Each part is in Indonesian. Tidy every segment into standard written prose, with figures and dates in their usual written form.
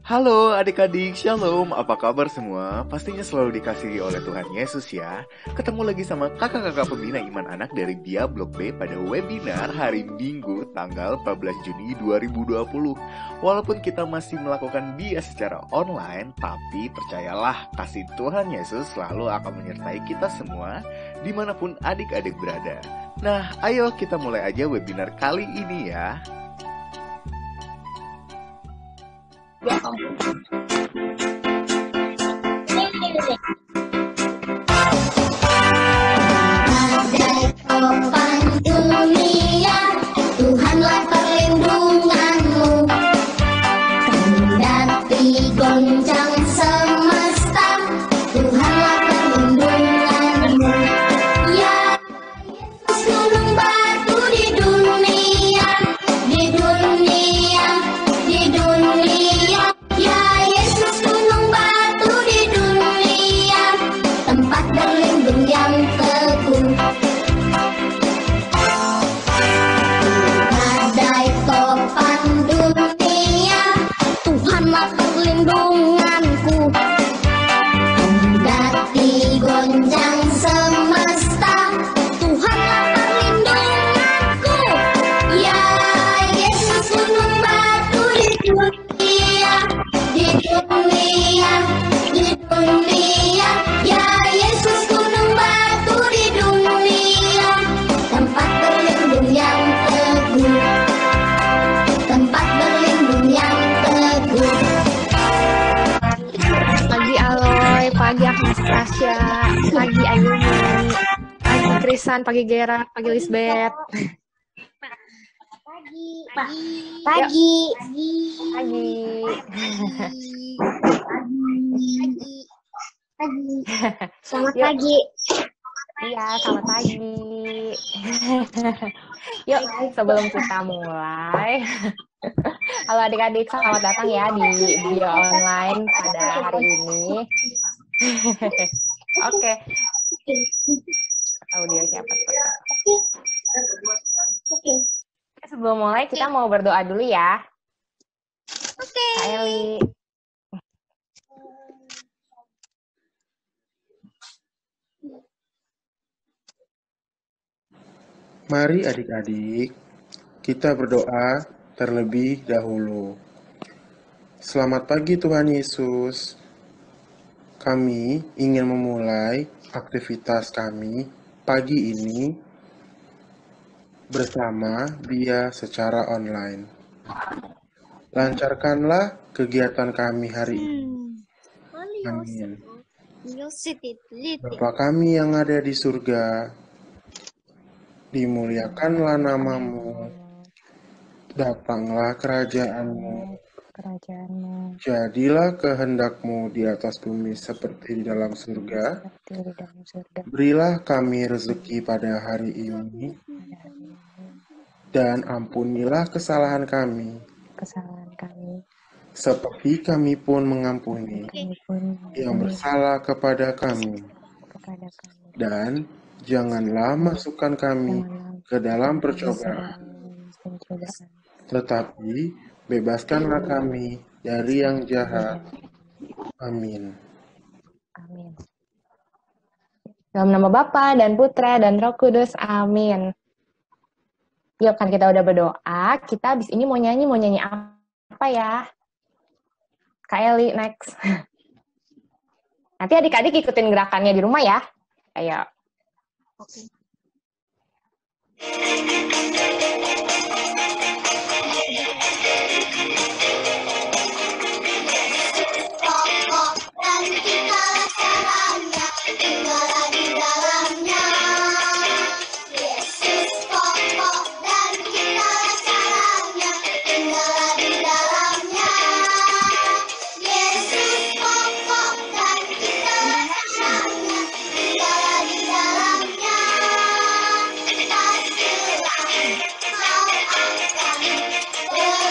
Halo adik-adik, shalom, apa kabar semua? Pastinya selalu dikasihi oleh Tuhan Yesus ya. Ketemu lagi sama kakak-kakak pembina iman anak dari BIA Blok B pada webinar hari Minggu tanggal 14 Juni 2020. Walaupun kita masih melakukan BIA secara online, tapi percayalah kasih Tuhan Yesus selalu akan menyertai kita semua dimanapun adik-adik berada. Nah, ayo kita mulai aja webinar kali ini ya. Badai topan dunia, Tuhanlah perlindunganmu. Kendati goncang semesta, Tuhanlah perlindunganmu. Ya Yesus gunung batu di dunia, di dunia, di dunia. Ya Yesus gunung batu di dunia, tempat berlindung yang teguh. Badai topan dunia, Tuhanlah perlindunganku. Kendati goncang semesta, Tuhanlah perlindunganku. Ya Yesus gunung batu di dunia, di dunia, di dunia. Ya Yesus gunung batu di dunia, tempat berlindung yang teguh, tempat berlindung yang teguh. Pagi Aloy, pagi Anastasia, pagi Ayumi, pagi Krisan, pagi Gera, pagi Lisbeth. Pagi. Selamat Yuk. pagi. Iya, selamat pagi. Yuk, sebelum kita mulai, halo adik-adik, selamat datang ya di Bio Online pada hari ini. Oke, audio siapa tuh? Sebelum mulai, kita mau berdoa dulu ya. Kak Eli. Mari adik-adik, kita berdoa terlebih dahulu. Selamat pagi Tuhan Yesus. Kami ingin memulai aktivitas kami pagi ini bersama BIA secara online. Lancarkanlah kegiatan kami hari ini. Amin. Bapa kami yang ada di surga, dimuliakanlah namamu, datanglah kerajaanmu, jadilah kehendakmu di atas bumi seperti di dalam surga. Berilah kami rezeki pada hari ini, dan ampunilah kesalahan kami, seperti kami pun mengampuni yang bersalah kepada kami. Dan janganlah masukkan kami ke dalam percobaan, tetapi bebaskanlah kami dari yang jahat. Amin. Dalam nama Bapa dan Putra dan Roh Kudus, amin. Yuk, kan kita udah berdoa, kita abis ini mau nyanyi apa ya? Kak Eli, next. Nanti adik-adik ikutin gerakannya di rumah ya. Ayo. Pokok dan kita caranya, tinggallah di dalamnya. Yesus pokok dan kita caranya, tinggallah di dalamnya. Yesus pokok dan kita caranya, tinggallah di dalamnya. Pastilah kau akan berubah.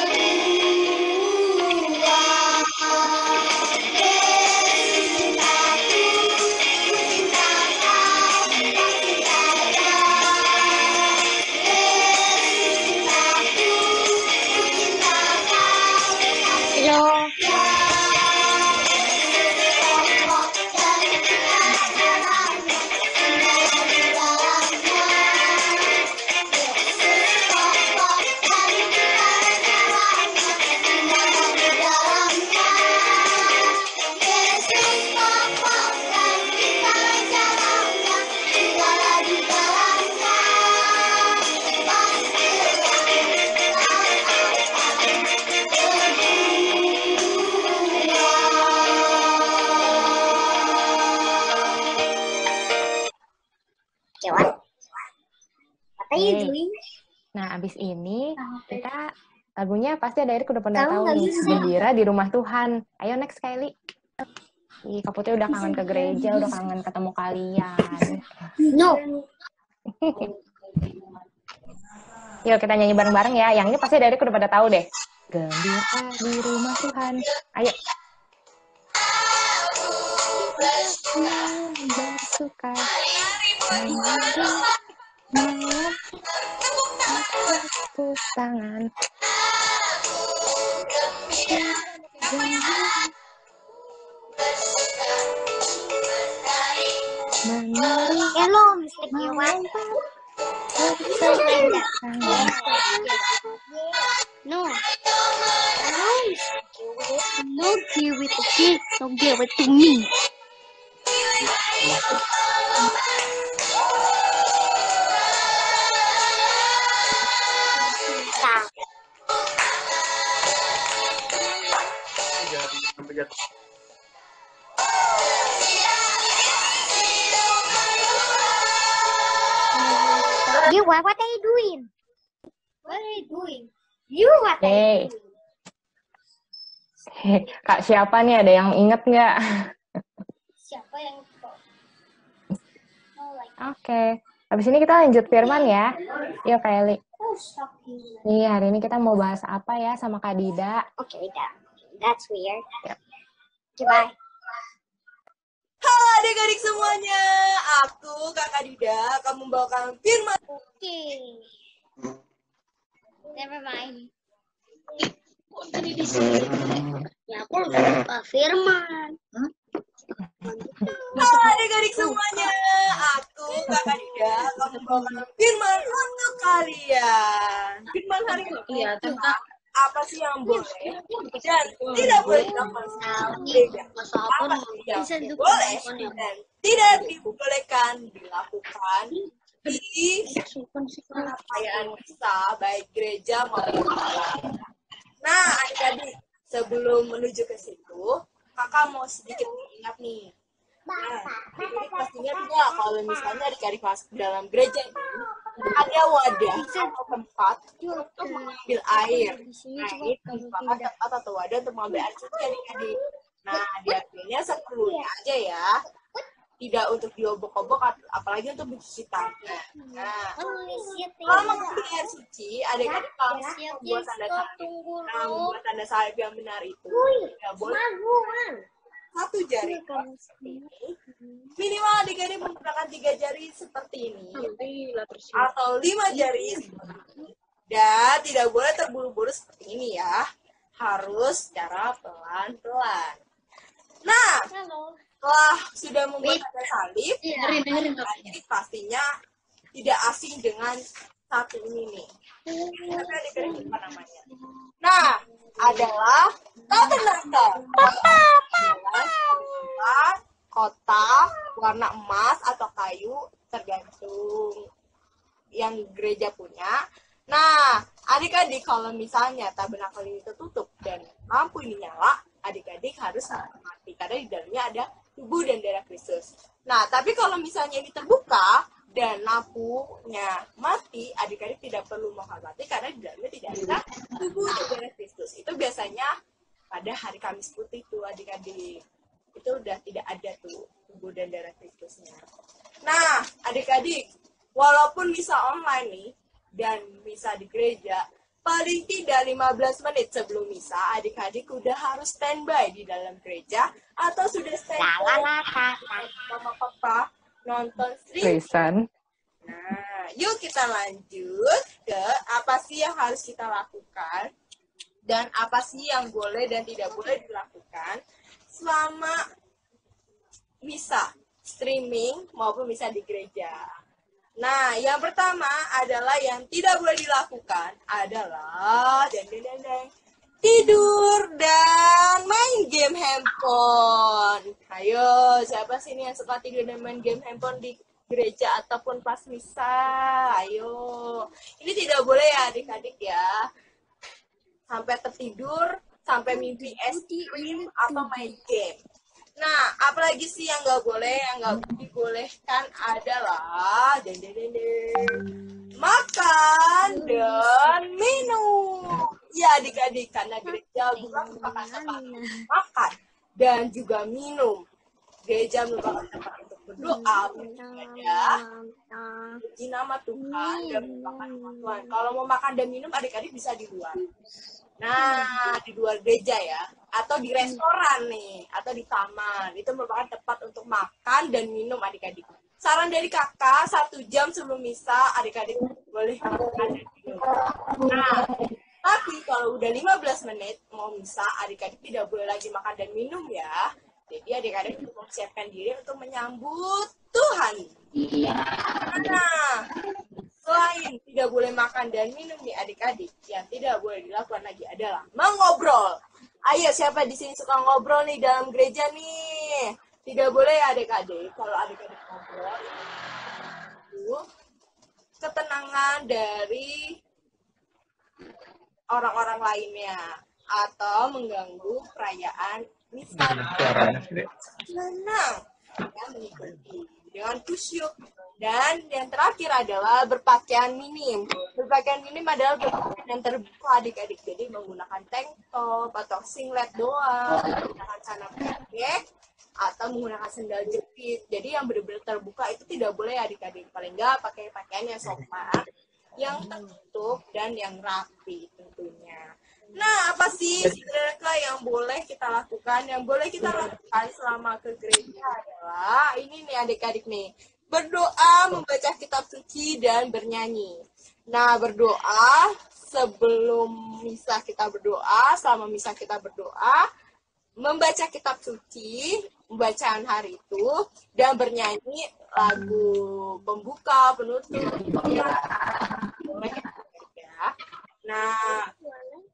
Nah, abis ini kita lagunya pasti ada udah pernah tahu nih, Gembira di Rumah Tuhan. Ayo next Kylie. Ih, Kak Putri udah kangen ke gereja, udah kangen ketemu kalian. No. Yuk kita nyanyi bareng-bareng ya. Yang ini pasti dari udah pada tahu deh. Gembira di rumah Tuhan. Ayo. Bersuka. Tepuk tangan. Hello, Mr. Kiwan. No. No, Mr. Kiwan. No, give it to me. Don't give it to me. You, what are you doing? What are you doing? You, what are you doing? Kak, siapa nih? Ada yang inget nggak? Siapa yang Oke. Habis ini kita lanjut firman ya. Yuk, Kylie. stop here? Nih, hari ini kita mau bahas apa ya sama Kak Dida? Okay, that's weird. Yep. Goodbye. Halo adik-adik semuanya, aku Kakak Dida akan membawakan firman. Okay. Never mind. Ya, aku lupa firman. Halo adik-adik semuanya, aku Kakak Dida akan membawakan firman untuk kalian. Firman hari ini tentang apa sih yang boleh dan tidak boleh dilakukan sama gereja. Apa sih yang boleh dan tidak dibolehkan dilakukan di perayaan misa baik gereja maupun gereja. Nah, adik-adik, sebelum menuju ke situ, kakak mau sedikit mengingat nih. Nah, adik-adik pastinya tidak kalau misalnya adik-adik masuk dalam gereja ini ada wadah atau tempat untuk mengambil air. Nah, ini merupakan tempat atau wadah untuk mengambil air suci adik-adik. Nah, diambilnya seperlunya aja ya. Tidak untuk diobok-obok, apalagi untuk mencuci tangan. Nah, kalau mengambil air suci, adik-adik kalau membuat tanda salib. Nah, membuat tanda salib yang benar itu tidak boleh satu jari seperti ini. Minimal adik-adik menggunakan 3 jari seperti ini atau 5 jari seperti ini. Dan tidak boleh terburu-buru seperti ini ya. Harus secara pelan-pelan. Nah, setelah sudah membuat tanda salib, adik-adik pastinya tidak asing dengan satu ini nih. Tapi adik-adik apa namanya? Nah, adalah tabernakel. Kotak warna emas atau kayu tergantung yang gereja punya. Nah, adik-adik kalau misalnya tabernakel ini tertutup dan lampu ini nyala, adik-adik harus mati karena di dalamnya ada tubuh dan darah Kristus. Nah, tapi kalau misalnya ini terbuka dan lampunya mati, adik-adik tidak perlu menghormati karena di dalamnya tidak ada tubuh dan darah Kristus. Itu biasanya pada hari Kamis Putih tuh adik-adik. Itu udah tidak ada tuh tubuh dan darah Kristusnya. Nah, adik-adik, walaupun misa online nih dan misa di gereja, paling tidak 15 menit sebelum misa, adik-adik udah harus standby di dalam gereja atau sudah standby sama papa nonton streaming. Nah, yuk kita lanjut ke apa sih yang harus kita lakukan dan apa sih yang boleh dan tidak boleh dilakukan selama misa streaming maupun misa di gereja. Nah, yang pertama adalah yang tidak boleh dilakukan adalah tidur dan main game handphone. Ayo, siapa sih ini yang suka tidur dan main game handphone di gereja ataupun pas misa? Ayo, ini tidak boleh ya adik-adik ya. Sampai tertidur, sampai mimpi es krim atau main game. Nah, apalagi sih yang nggak boleh, yang nggak dibolehkan adalah makan dan minum. Ya adik-adik, karena gereja bukan merupakan tempat untuk makan dan juga minum. Gereja merupakan tempat untuk berdoa, beribadah, puji nama Tuhan, dan merupakan Tuhan. Kalau mau makan dan minum, adik-adik bisa di luar. Nah, di luar gereja ya, atau di restoran nih, atau di taman. Itu merupakan tempat untuk makan dan minum adik-adik. Saran dari kakak, 1 jam sebelum misa, adik-adik boleh makan dan minum. Nah, tapi kalau udah 15 menit mau misa, adik-adik tidak boleh lagi makan dan minum ya. Jadi adik-adik untuk mempersiapkan diri untuk menyambut Tuhan. Nah, selain tidak boleh makan dan minum nih adik-adik, yang tidak boleh dilakukan lagi adalah mengobrol. Ayo, siapa di sini suka ngobrol nih dalam gereja nih? Tidak boleh ya adik-adik. Kalau adik-adik ngobrol, itu ketenangan dari orang-orang lainnya atau mengganggu perayaan misa. Tenang, ya, mengikuti dengan kusyuk. Dan yang terakhir adalah berpakaian minim. Berpakaian minim adalah berpakaian yang terbuka adik-adik. Jadi menggunakan tank top atau singlet doang, menggunakan celana pendek atau menggunakan sendal jepit. Jadi yang benar-benar terbuka itu tidak boleh adik-adik. Paling enggak pakai pakaian yang sopan, yang tertutup dan yang rapi tentunya. Nah, apa sih sebenarnya yang boleh kita lakukan? Yang boleh kita lakukan selama ke gereja adalah ini nih adik-adik nih. Berdoa, membaca kitab suci, dan bernyanyi. Nah, berdoa sebelum misa kita berdoa, selama misa kita berdoa, membaca kitab suci, pembacaan hari itu, dan bernyanyi lagu pembuka, penutup, ya. Nah,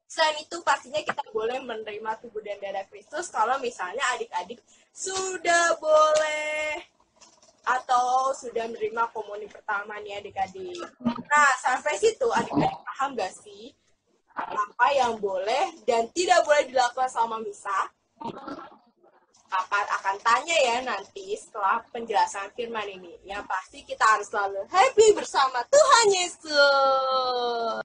selain itu pastinya kita boleh menerima tubuh dan darah Kristus kalau misalnya adik-adik sudah boleh atau sudah menerima komuni pertama nih adik-adik. Nah, sampai situ adik-adik paham gak sih apa yang boleh dan tidak boleh dilakukan selama misa? Kakak akan tanya ya nanti setelah penjelasan firman ini. Yang pasti kita harus selalu happy bersama Tuhan Yesus.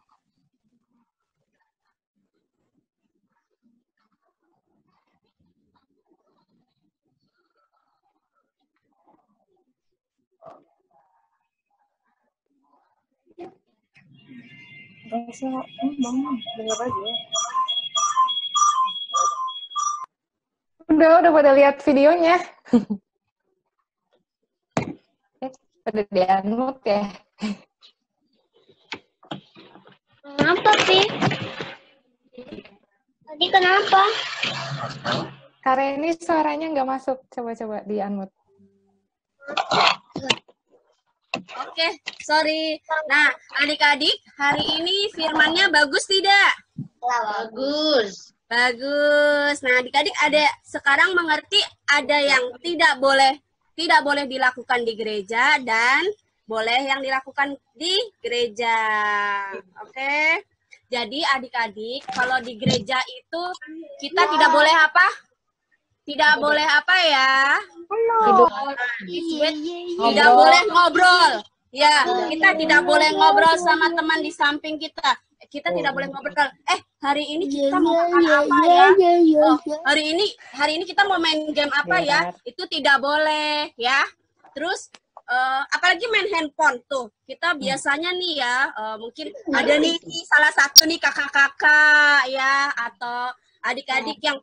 Udah pada lihat videonya. Pada di-unmute ya. Kenapa sih? Tadi kenapa? Karena ini suaranya nggak masuk. Coba-coba di-unmute. Oke, sorry. Nah, adik-adik, hari ini firmannya bagus tidak? Bagus. Bagus. Nah, adik-adik ada sekarang mengerti ada yang tidak boleh dilakukan di gereja dan boleh yang dilakukan di gereja. Oke. Jadi adik-adik, kalau di gereja itu kita tidak boleh apa? Tidak boleh apa ya? Tidak boleh ngobrol. Ya, kita tidak boleh ngobrol sama teman di samping kita. Kita tidak boleh ngobrol. Hari ini kita mau makan apa ya? Oh, hari ini kita mau main game apa ya? Itu tidak boleh ya. Terus apalagi main handphone tuh. Kita biasanya nih ya, mungkin ada nih salah satu nih kakak-kakak ya atau adik-adik yang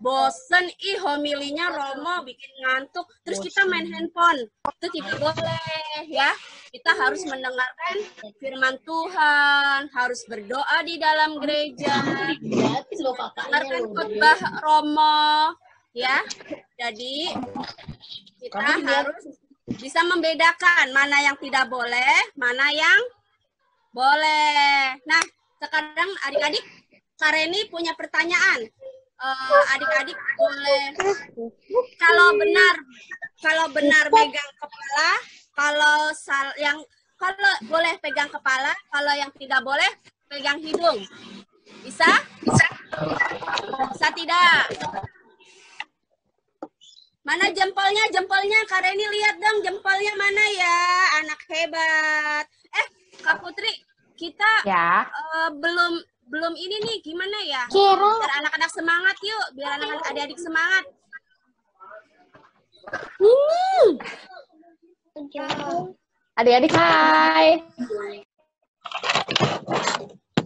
bosen, homilinya Romo bikin ngantuk, terus kita main handphone. Itu tidak boleh ya. Kita harus mendengarkan firman Tuhan, harus berdoa di dalam gereja, mendengarkan khotbah Romo ya. Jadi kita harus bisa membedakan mana yang tidak boleh, mana yang boleh. Nah, sekarang adik-adik, Kareni punya pertanyaan. Adik-adik boleh kalau benar megang kepala, kalau boleh pegang kepala, kalau yang tidak boleh pegang hidung. Bisa tidak? Mana jempolnya? Kareni lihat dong jempolnya mana ya, anak hebat. Kak Putri, kita Ya. belum ini nih, gimana ya? Kira. Biar anak-anak semangat yuk, biar anak-anak adik-adik semangat. Adik-adik, hai.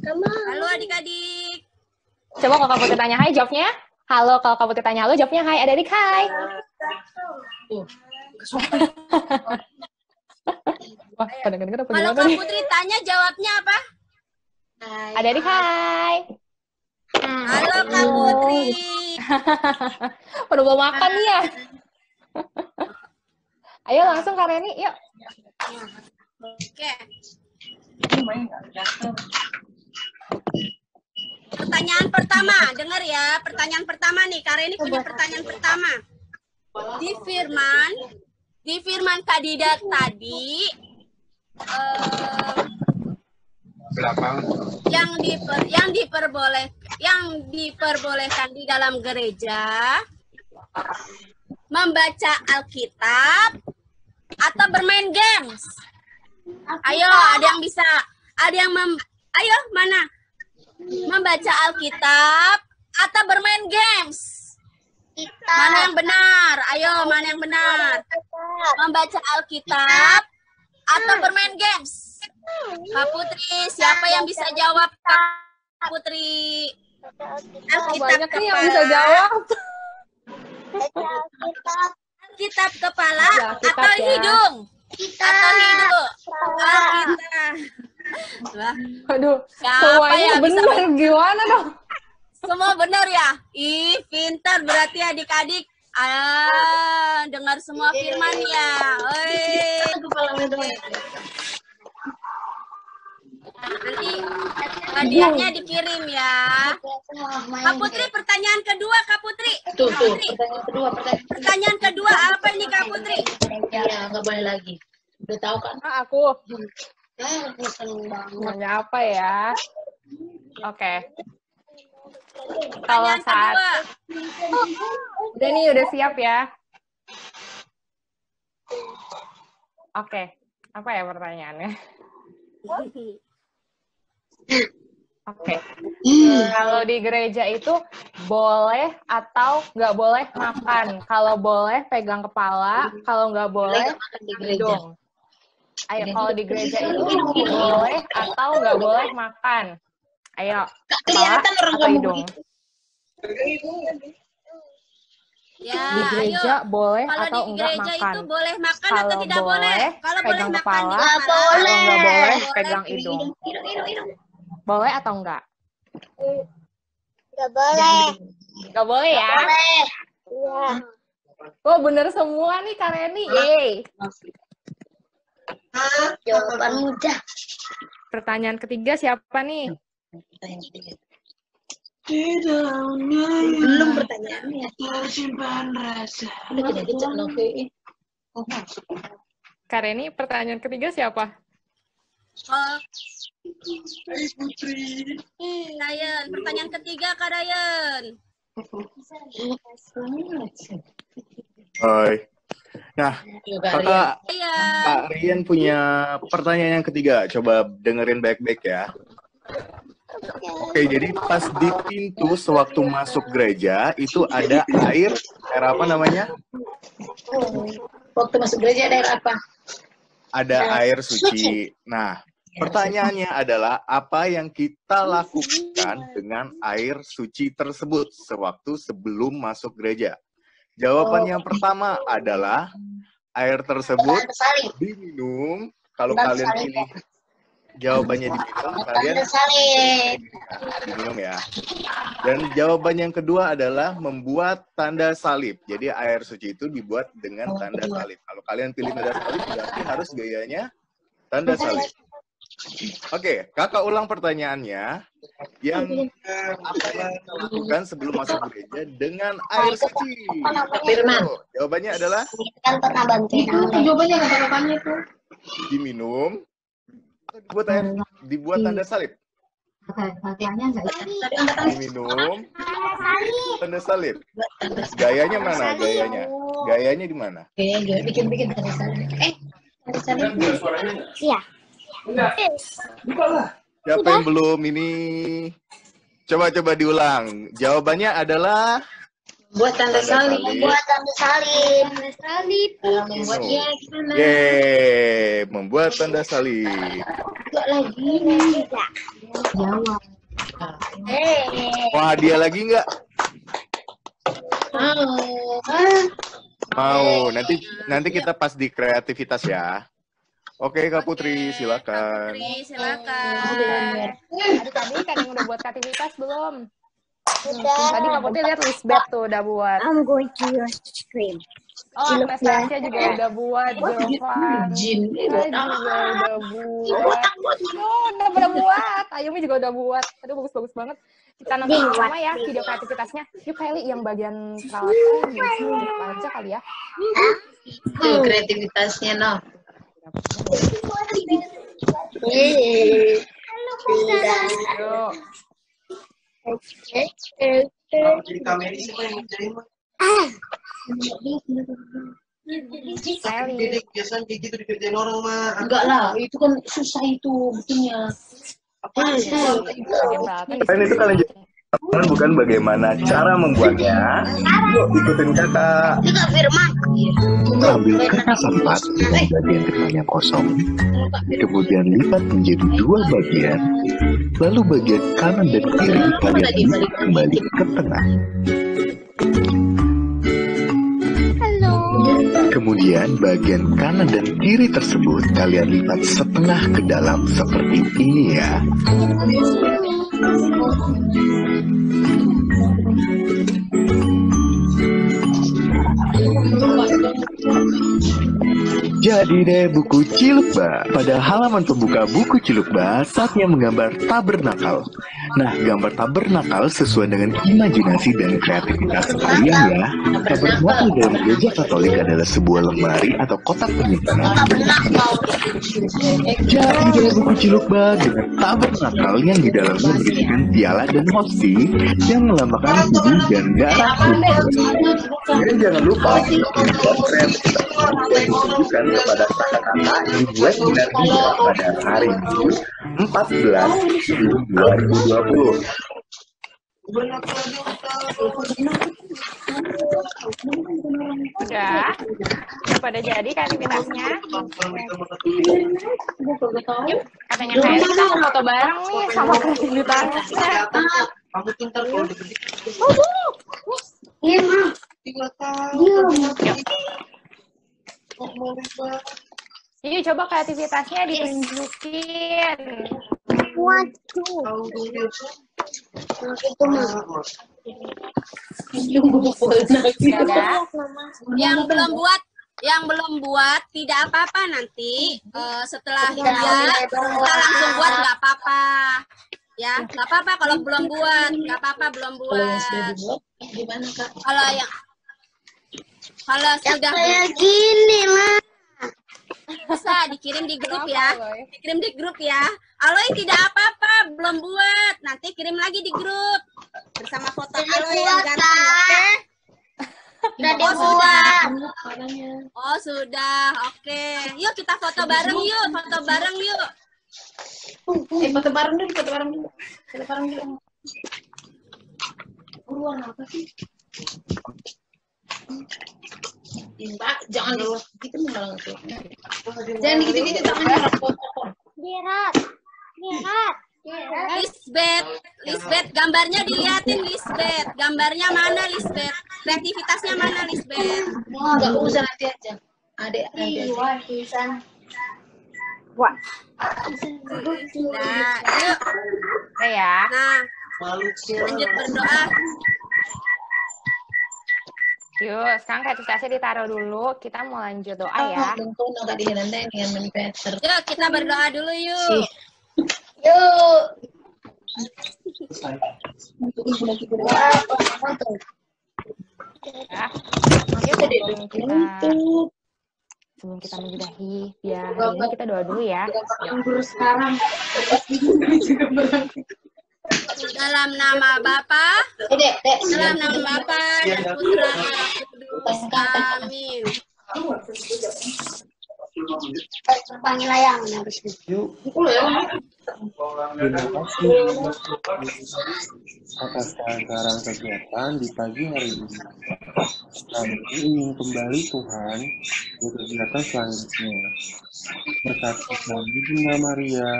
Halo adik-adik. Coba kalau Kak Putri tanya hai, jawabnya. Halo, kalau Kak Putri tanya halo, jawabnya hai. Adik-adik, hai. Wah, kadang-kadang apa Kalau gimana Kak nih? Putri tanya, jawabnya apa? Adik-adik, hai. Halo Kak Putri. Udah mau makan nih ya? Ayo langsung Kak Reni, yuk. Oke. Pertanyaan pertama, dengar ya. Pertanyaan pertama nih, Kak Reni punya pertanyaan pertama. Di firman kandidat tadi, yang diperbolehkan di dalam gereja membaca Alkitab atau bermain games. Ayo, ada yang bisa, ayo mana? Membaca Alkitab atau bermain games? Mana yang benar? Ayo, mana yang benar? Membaca Alkitab atau bermain games? Kak Putri, siapa yang bisa jawab Kak Putri? Banyak nih yang bisa jawab. Alkitab kepala Alkitab atau ya. hidung? Atau hidung? Alkitab. Wah, Aduh, siapa semuanya yang bisa bener. Gimana dong? semua benar ya? Ih, pintar berarti adik-adik. Dengar semua firman ya. Nanti hadiahnya dikirim ya. Kak Putri, pertanyaan kedua Kak Putri. Pertanyaan kedua apa ini Kak Putri? Ya, nggak boleh lagi. Udah tahu kan? Aku. Seneng banget. Nanya apa ya? Oke. Kalau Pertanyaan saat kedua. udah nih, udah siap ya? Oke. Apa ya pertanyaannya? Oke. Kalau di gereja itu boleh atau nggak boleh makan? Kalau boleh pegang kepala, kalau nggak boleh di gereja. hidung. Ayo, kalau di gereja itu boleh atau nggak boleh makan? Ayo, kepala Kelihatan orang atau kamu hidung? Ya, Di gereja ayo. boleh Kalau atau di enggak gereja makan? itu boleh makan atau Kalau tidak boleh? boleh, Kalau boleh pegang makan kepala. di Nggak kepala. boleh. Kalau nggak boleh, Boleh. pegang hidung. Hidung. Boleh atau enggak? Gak boleh. Nggak boleh ya? Iya. Oh, bener semua nih Kak Reni. Yeay. Jawaban mudah. Pertanyaan ketiga siapa nih? Belum pertanyaannya. Udah tidak dicek Novi. Kak Reni, pertanyaan ketiga siapa? Oh. Dayan, pertanyaan ketiga Kak Dayan. Hai. Nah, kakak Iya. Kak Rian punya pertanyaan yang ketiga. Coba dengerin baik-baik ya. Oke, jadi pas di pintu sewaktu masuk gereja itu ada air apa namanya? Waktu masuk gereja ada air apa? Ada air suci. Nah, pertanyaannya adalah apa yang kita lakukan dengan air suci tersebut sewaktu sebelum masuk gereja? Jawaban yang pertama adalah air tersebut diminum. Kalau kalian pilih jawabannya diminum, kalian diminum ya. Dan jawaban yang kedua adalah membuat tanda salib. Jadi air suci itu dibuat dengan tanda salib. Kalau kalian pilih tanda salib, berarti harus gayanya tanda salib. Oke, kakak ulang pertanyaannya. Yang apa yang kita lakukan sebelum masuk gereja dengan air suci? Firman. Jawabannya adalah Kan pernah bantuin aku. Jawabannya kata-katanya itu. diminum atau dibuat tanda salib. Diminum tanda salib. Gayanya mana? Gayanya di mana? Bikin tanda salib. Tanda salib. Iya. Siapa yang belum ini? Coba diulang. Jawabannya adalah Buat tanda salib. Buat tanda salib. Kalau membuatnya gimana? Yeay, membuat tanda salib. Enggak lagi. Jawab. Mau hadiah lagi nggak? Mau. Nanti kita pas di kreativitas ya. Oke, Kak Putri, silakan. Putri, silakan. Aduh, tadi kan yang udah buat kreativitas belum? Udah. Tadi Kak Putri lihat Lisbeth tuh udah buat. I'm going to your stream. Oh, Anastasia juga udah buat. Jovan juga udah buat. Oh, udah buat. Ayumi juga udah buat. Aduh, bagus-bagus banget. Kita nonton sama ya video kreativitasnya. Yuk Kelly, yang bagian perawatan aja kali ya. Tuh kreativitasnya no. Yuk. Jadi kamera siapa yang menerima? Dedek biasanya kayak gitu dikerjain orang mah. Enggak lah, itu kan susah itu bikinnya. Apa sih? Kalian itu kalian bukan bagaimana cara membuatnya. Yuk, ikutin kakak. Juga Firman. Ambil kertas 4 dari bagian firman yang kosong. Kemudian lipat menjadi 2 bagian. Lalu bagian kanan dan kiri kalian lipat kembali ke tengah. Kemudian bagian kanan dan kiri tersebut kalian lipat setengah ke dalam seperti ini ya. Jadi deh buku Cilukba. Pada halaman pembuka buku Cilukba, saatnya menggambar tabernakal. Nah, gambar tabernakal sesuai dengan imajinasi dan kreativitas kalian ya. Tabernakal dalam gereja Katolik adalah sebuah lemari atau kotak penyimpanan. Jadi deh buku Cilukba dengan tabernakal yang di dalamnya berisikan piala dan hosti yang melambangkan tubuh dan darah Kristus. Dan jangan lupa ditunjukkan kepada kata-kata di webinar kita pada hari Minggu 14 Juli 2020. Udah pada jadi kreativitasnya. Katanya kayak kita foto bareng nih sama kreativitasnya. Kamu pintar kalau dikasih. Iya, Ma. 3 tahun. Yuk coba kreativitasnya ditunjukin. Waduh. Itu, Ma. Dadah. Yang belum buat tidak apa-apa nanti setelah dia kita langsung buat nggak apa-apa ya, nggak apa-apa kalau belum buat, nggak apa-apa belum buat. Gimana Kak? Kalau sudah Kayak gini lah. bisa dikirim di grup ya, dikirim di grup ya. Aloy tidak apa-apa belum buat, nanti kirim lagi di grup bersama foto Aloy yang ganteng, oke? Oh sudah, oke. Yuk kita foto bareng yuk, foto bareng yuk. Foto bareng dulu. Buruan apa sih? Mbak, jangan gitu malah tuh. Jangan gitu-gitu tangannya foto. Lihat. Lisbeth, gambarnya diliatin Lisbeth. Gambarnya mana Lisbeth? Kreativitasnya mana Lisbeth? Enggak usah nanti aja. Adek nanti aja. Wah, Nah, yuk. ya. Nah, lanjut berdoa. Yuk, sekarang kreativitasnya ditaruh dulu. Kita mau lanjut doa ya. Tentu enggak dihinandai dengan Peter. Yuk kita berdoa dulu yuk. Yuk. Ya. Sebelum kita menjelahi, ya hari ini kita doa dulu ya. Sekarang. Dalam nama Bapa, dalam nama Bapa dan Putra dan Roh Kudus. Amin. Panggil layang habis itu. Yuk, terima kasih atas kelancaran kegiatan di pagi hari ini. Kami ingin kembali Tuhan di kegiatan selanjutnya. Berkati kami Bunda Maria,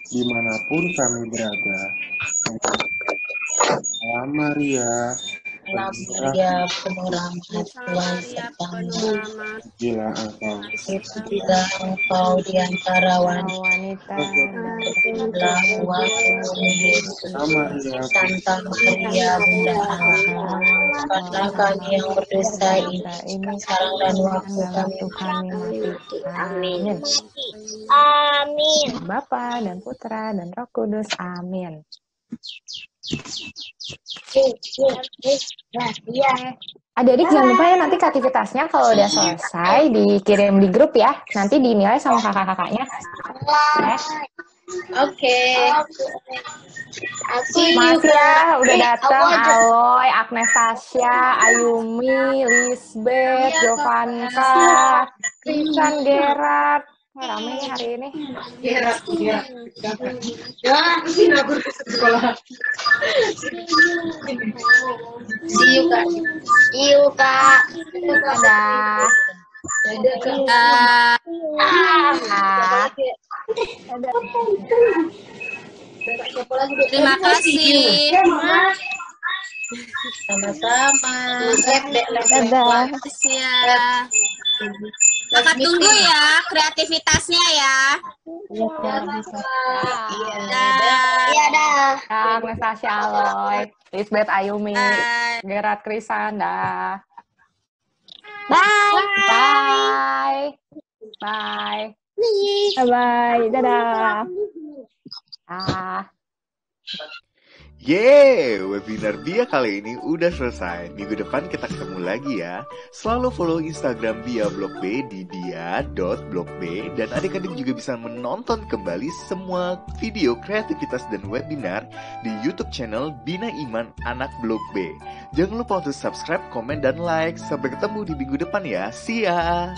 dimanapun kami berada. Salam Maria, Salam Maria, penuh rahmat Tuhan sertamu. bila engkau Sucilah engkau di antara wanita, berkatilah buahmu Yesus. Santa Maria, Bunda Allah, doakanlah kami yang berdosa ini, sekarang dan waktu kami mati. Amin. Amin. Bapa dan Putra dan Roh Kudus. Amin. Iya. Adik-adik jangan lupa ya nanti aktivitasnya kalau udah selesai dikirim di grup ya. Nanti dinilai sama kakak-kakaknya. Oke. Mas ya udah datang. Aloy, Agnes Tasya, Ayumi, Lisbeth, Jovanka, Christian, Gerard. Rame nih hari ini. See you, Kak. Iya, Kak. Dadah. Terima kasih. Sama-sama. Dadah. Ya. Kakak tunggu ya kreativitasnya ya. Iya dah. Agnes Tasya, Aloy, Lisbeth, Ayumi, Gerard, Christian, dah. Bye. Bye. Bye. Bye. Dadah. Yeay, webinar Bia kali ini udah selesai. Minggu depan kita ketemu lagi ya. Selalu follow Instagram Bia Blok B di bia.blokb. Dan adik-adik juga bisa menonton kembali semua video kreativitas dan webinar di YouTube channel Bina Iman Anak Blok B. Jangan lupa untuk subscribe, komen, dan like. Sampai ketemu di minggu depan ya. See ya!